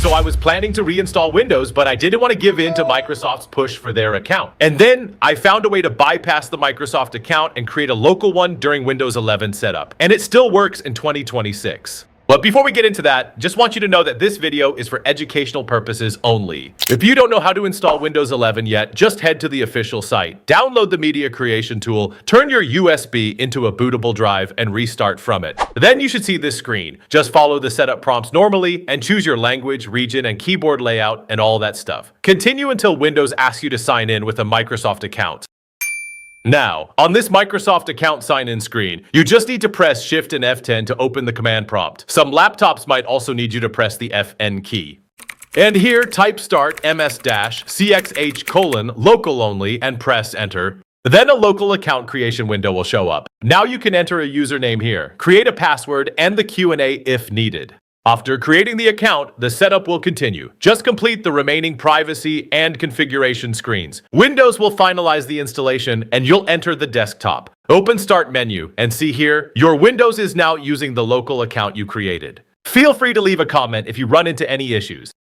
So I was planning to reinstall Windows, but I didn't want to give in to Microsoft's push for their account. And then I found a way to bypass the Microsoft account and create a local one during Windows 11 setup. And it still works in 2026. But before we get into that, just want you to know that this video is for educational purposes only. If you don't know how to install Windows 11 yet, just head to the official site, download the media creation tool, turn your USB into a bootable drive, and restart from it. Then you should see this screen. Just follow the setup prompts normally and choose your language, region, and keyboard layout and all that stuff. Continue until Windows asks you to sign in with a Microsoft account. Now, on this Microsoft account sign-in screen, you just need to press Shift and F10 to open the command prompt. Some laptops might also need you to press the Fn key. And here, type start ms-cxh localonly and press enter. Then a local account creation window will show up. Now you can enter a username here, create a password, and the Q&A if needed. After creating the account, the setup will continue. Just complete the remaining privacy and configuration screens. Windows will finalize the installation and you'll enter the desktop. Open Start menu and see here, your Windows is now using the local account you created. Feel free to leave a comment if you run into any issues.